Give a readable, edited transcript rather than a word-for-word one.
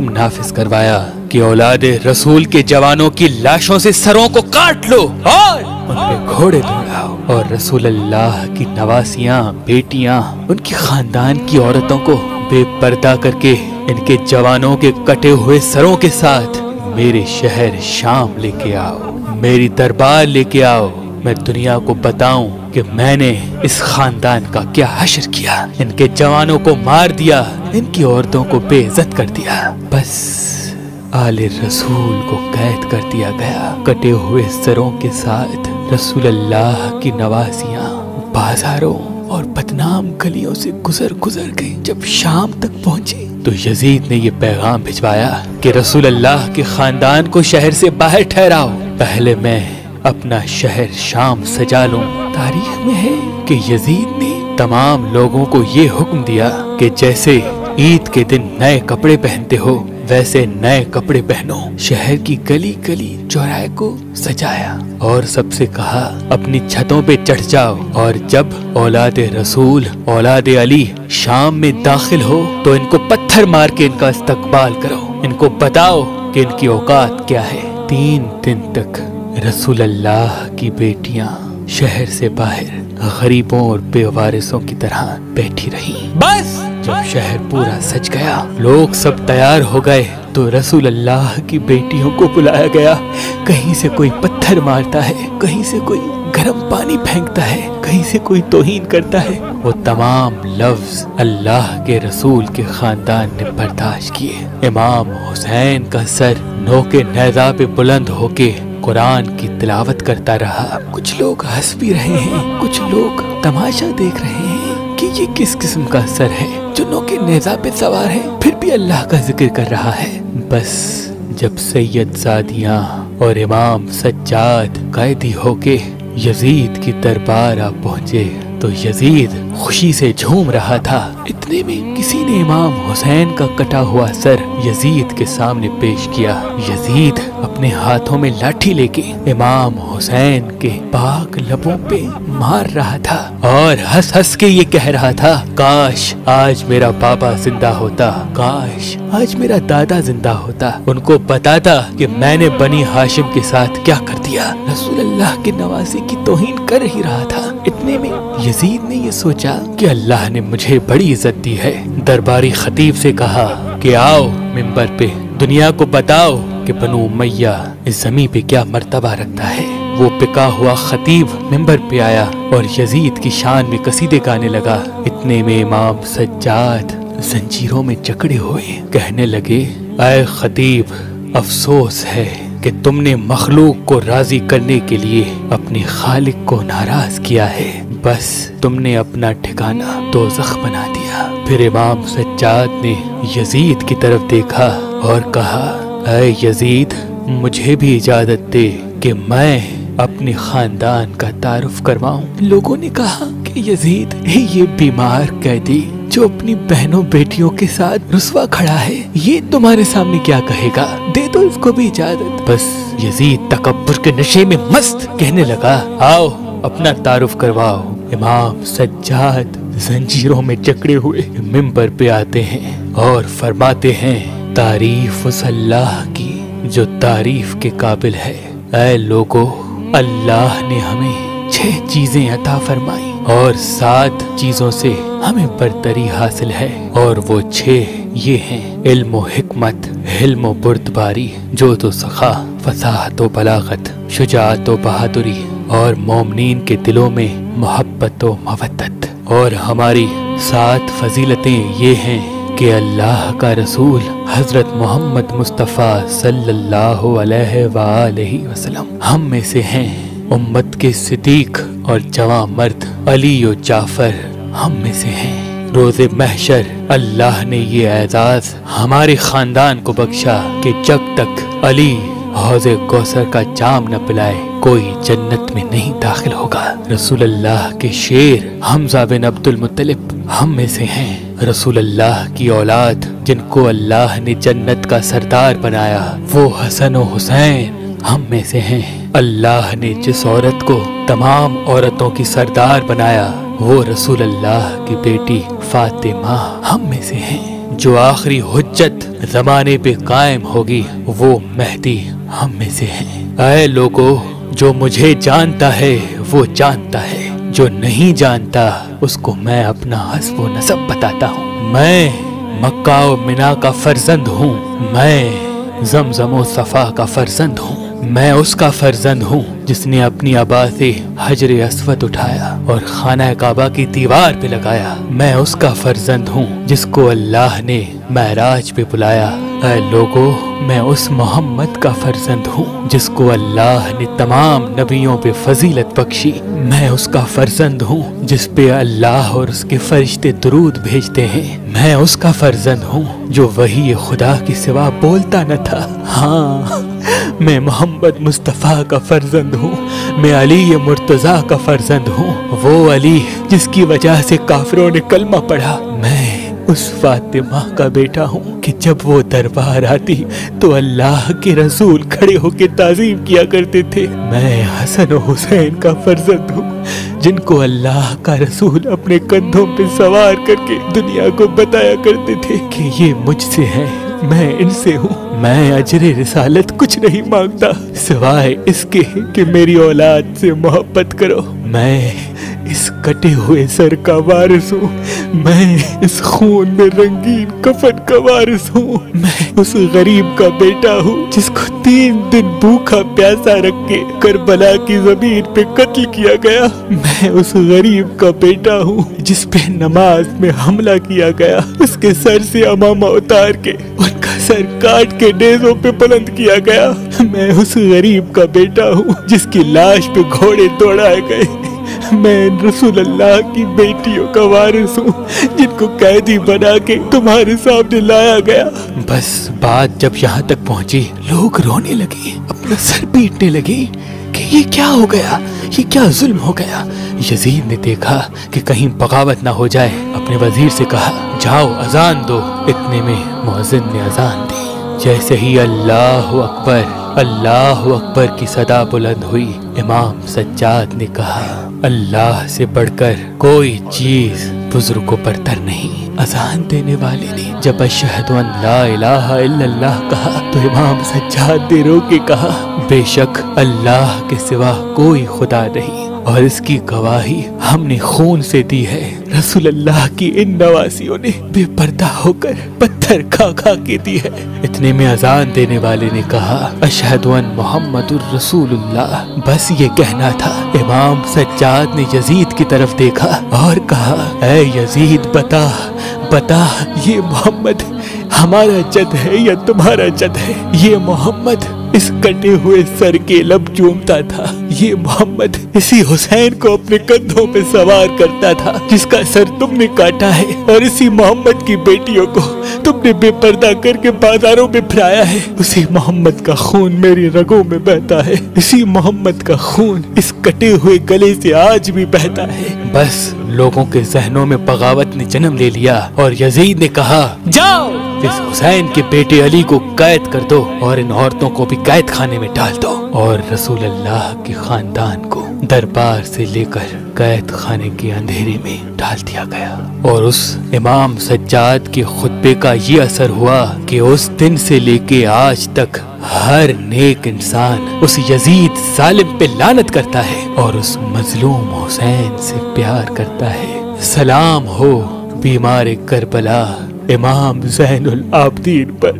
नाफिज करवाया कि औलाद रसूल के जवानों की लाशों से सरों को काट लो और उन पे घोड़े दौड़ाओ, और रसूल अल्लाह की नवासियां बेटियां उनकी खानदान की औरतों को बेपर्दा करके इनके जवानों के कटे हुए सरों के साथ मेरे शहर शाम लेके आओ, मेरी दरबार लेके आओ। मैं दुनिया को बताऊं कि मैंने इस खानदान का क्या हश्र किया। इनके जवानों को मार दिया, इनकी औरतों को बेइज्जत कर दिया। बस आले रसूल को कैद कर दिया गया। कटे हुए सरों के साथ रसूल अल्लाह की नवासियां बाजारों और बदनाम गलियों से गुजर गुजर के जब शाम तक पहुंची तो यजीद ने ये पैगाम भिजवाया कि रसूल अल्लाह के खानदान को शहर से बाहर ठहराओ, पहले मैं अपना शहर शाम सजा लूं। तारीख में है कि यजीद ने तमाम लोगों को ये हुक्म दिया कि जैसे ईद के दिन नए कपड़े पहनते हो वैसे नए कपड़े पहनो। शहर की गली गली चौराहे को सजाया और सबसे कहा अपनी छतों पे चढ़ जाओ, और जब औलाद रसूल औलाद अली शाम में दाखिल हो तो इनको पत्थर मार के इनका इस्तकबाल करो, इनको बताओ कि इनकी औकात क्या है। 3 दिन तक रसूल अल्लाह की बेटियां शहर से बाहर गरीबों और बेवारिसों की तरह बैठी रही। बस जब शहर पूरा सज गया, लोग सब तैयार हो गए, तो रसूल अल्लाह की बेटियों को बुलाया गया। कहीं से कोई पत्थर मारता है, कहीं से कोई गर्म पानी फेंकता है, कहीं से कोई तौहीन करता है। वो तमाम लफ्ज अल्लाह के रसूल के खानदान ने बर्दाश्त किए। इमाम हुसैन का सर नोके नेज़ा पे बुलंद होके कुरान की तिलावत करता रहा। कुछ लोग हंस भी रहे हैं, कुछ लोग तमाशा देख रहे हैं कि ये किस किस्म का सर है जो नोके नेज़ा पे सवार है फिर भी अल्लाह का जिक्र कर रहा है। बस जब सैयद ज़ादियाँ और इमाम सज्जाद कैदी होके यजीद की दरबार आ पहुँचे तो यजीद खुशी से झूम रहा था। इतने में किसी ने इमाम हुसैन का कटा हुआ सर यजीद के सामने पेश किया। यजीद अपने हाथों में लाठी लेके इमाम हुसैन के पाक लबों पे मार रहा था और हंस हंस के ये कह रहा था, काश आज मेरा बाबा जिंदा होता, काश आज मेरा दादा जिंदा होता, उनको बताता कि मैंने बनी हाशिम के साथ क्या कर दिया। रसूल अल्लाह के नवासे की तौहीन कर ही रहा था। इतने में यजीद ने ये सोचा कि अल्लाह ने मुझे बड़ी इज्जत दी है। दरबारी खतीब से कहा कि आओ मिंबर पे दुनिया को बताओ कि बनु उमैया इस जमीन पे क्या मर्तबा रखता है। वो पिका हुआ खतीब मिंबर पे आया और यजीद की शान में कसीदे गाने लगा। इतने में इमाम सज्जाद जंजीरों में जकड़े हुए कहने लगे, ऐ खतीब, अफसोस है कि तुमने मखलूक को राजी करने के लिए अपने खालिक को नाराज किया है। बस तुमने अपना ठिकाना दोज़ख बना दिया। फिर इमाम सज्जाद ने यजीद की तरफ देखा और कहा, ऐ यजीद, मुझे भी इजाजत दे कि मैं अपने खानदान का तारुफ करवाऊं। लोगों ने कहा कि यजीद, ये बीमार कैदी जो अपनी बहनों बेटियों के साथ रुस्वा खड़ा है, ये तुम्हारे सामने क्या कहेगा, दे दो इसको भी इजाजत। बस यजीद तकब्बुर के नशे में मस्त कहने लगा, आओ अपना तारुफ करवाओ। इमाम सज्जाद जंजीरों में जकड़े हुए मिंबर पे आते हैं और फरमाते हैं, तारीफ उस अल्लाह की जो तारीफ के काबिल है। ऐ लोगो, अल्लाह ने हमें 6 चीजें अता फरमाई और 7 चीजों से हमें बरतरी हासिल है, और वो 6 ये हैं, इल्म व हिकमत, हिल्म व बुर्दबारी, जोत व सखा, फसाहत व बलागत, शुजाअत व बहादुरी, और मोमिनीन के दिलों में मोहब्बत व मवद्दत। और हमारी 7 फजीलतें ये हैं कि अल्लाह का रसूल हजरत मोहम्मद मुस्तफ़ा सल्लल्लाहु अलैहि वसल्लम हम में से हैं। उम्मत के सिद्दीक और जवां मर्द अली और जाफर हम में से हैं। रोज़े महशर अल्लाह ने ये एजाज हमारे खानदान को बख्शा कि जब तक अली हौज़े कौसर का जाम न पिलाए कोई जन्नत में नहीं दाखिल होगा। रसूल अल्लाह के शेर हमजा बिन अब्दुल मुत्तलिब हम में से हैं। रसूल अल्लाह की औलाद जिनको अल्लाह ने जन्नत का सरदार बनाया वो हसन और हुसैन हम में से हैं। अल्लाह ने जिस औरत को तमाम औरतों की सरदार बनाया वो रसूल अल्लाह की बेटी फातिमा हम में से हैं। جو آخری حجت زمانے پہ قائم ہوگی وہ مہدی ہم میں سے ہے۔ اے لوگو، جو مجھے جانتا ہے وہ جانتا ہے، جو نہیں جانتا اس کو میں اپنا حسب و نسب بتاتا ہوں۔ میں مکہ و منا کا فرزند ہوں، میں زمزم و صفا کا فرزند ہوں، میں اس کا فرزند ہوں جس نے اپنی ابا سے حجر اسود اٹھایا اور خانہ کعبہ کی دیوار پہ لگایا۔ میں اس کا فرزند ہوں جس کو اللہ نے معراج پہ بلایا۔ اے لوگو، میں اس محمد کا فرزند ہوں جس کو اللہ نے تمام نبیوں پہ فضیلت بخشی۔ میں اس کا فرزند ہوں جس پہ اللہ اور اس کے فرشتے درود بھیجتے ہیں۔ میں اس کا فرزند ہوں جو وحی خدا کے سوا بولتا نہ تھا۔ ہاں، میں محمد مصطفیٰ کا فرزند ہوں، میں علی مرتضیٰ کا فرزند ہوں، وہ علی جس کی وجہ سے کافروں نے کلمہ پڑھا۔ میں اس فاطمہ کا بیٹا ہوں کہ جب وہ دربار آتی تو اللہ کے رسول کھڑے ہو کے تعظیم کیا کرتے تھے۔ میں حسن و حسین کا فرزند ہوں جن کو اللہ کا رسول اپنے کندھوں پہ سوار کر کے دنیا کو بتایا کرتے تھے کہ یہ مجھ سے ہے، میں ان سے ہوں۔ میں اجر رسالت کچھ نہیں مانگتا سوائے اس کے کہ میری اولاد سے محبت کرو۔ میں اس کٹے ہوئے سر کا وارث ہوں، میں اس خون میں رنگین کفن کا وارث ہوں، میں اس غریب کا بیٹا ہوں جس کو 3 دن بھوکا پیاسا رکھ کے کربلا کی زمین پہ قتل کیا گیا۔ میں اس غریب کا بیٹا ہوں جس پہ نماز میں حملہ کیا گیا، اس کے سر سے امامہ اتار کے ان کا سر کاٹ کے نیزوں پہ بلند کیا گیا۔ میں اس غریب کا بیٹا ہوں جس کی لاش پہ گھوڑے دوڑائے گئے۔ میں رسول اللہ کی بیٹیوں کا وارث ہوں جن کو قیدی بنا کے تمہارے سامنے لایا گیا۔ بس بات جب یہاں تک پہنچی، لوگ رونے لگے، اپنا سر پیٹنے لگے کہ یہ کیا ہو گیا، یہ کیا ظلم ہو گیا۔ یزید نے دیکھا کہ کہیں بغاوت نہ ہو جائے، اپنے وزیر سے کہا جاؤ اذان دو۔ اتنے میں مؤذن نے اذان دی۔ جیسے ہی اللہ اکبر کی صدا بلند ہوئی، امام سجاد نے کہا اللہ سے بڑھ کر کوئی چیز بزرگ و برتر نہیں۔ اذان دینے والے نے جب اشہد ان لا الہ الا اللہ کہا تو امام سجاد نے رو کے کہا بے شک اللہ کے سوا کوئی خدا نہیں، اور اس کی گواہی ہم نے خون سے دی ہے۔ رسول اللہ کی ان نواسیوں نے بے پردہ ہو کر پتھر کھا کھا کے دی ہے۔ اتنے میں اذان دینے والے نے کہا اشہد ان محمد الرسول اللہ۔ بس یہ کہنا تھا۔ امام سجاد نے یزید کی طرف دیکھا اور کہا اے یزید بتا یہ محمد ہمارا جد ہے یا تمہارا جد ہے؟ یہ محمد اس کٹے ہوئے سر کے لب چومتا تھا، یہ محمد اسی حسین کو اپنے کندھوں پہ سوار کرتا تھا جس کا سر تم نے کاٹا ہے، اور اسی محمد کی بیٹیوں کو تم نے بے پردہ کر کے بازاروں میں پھرایا ہے۔ اسی محمد کا خون میری رگوں میں بہتا ہے، اسی محمد کا خون اس کٹے ہوئے گلے سے آج بھی بہتا ہے۔ بس لوگوں کے ذہنوں میں بغاوت نے جنم لے لیا اور یزید نے کہا جاؤ اس حسین کے بیٹے علی کو قید کر دو اور ان عورتوں کو بھی قید خانے میں ڈال دو۔ اور رسول اللہ کے خاندان کو دربار سے لے کر قید خانے کے اندھیرے میں ڈال دیا گیا۔ اور اس امام سجاد کے خطبے کا یہ اثر ہوا کہ اس دن سے لے کے آج تک ہر نیک انسان اس یزید ظالم پہ لعنت کرتا ہے اور اس مظلوم حسین سے پیار کرتا ہے۔ سلام ہو بیمار کربلا امام زین العابدین پر۔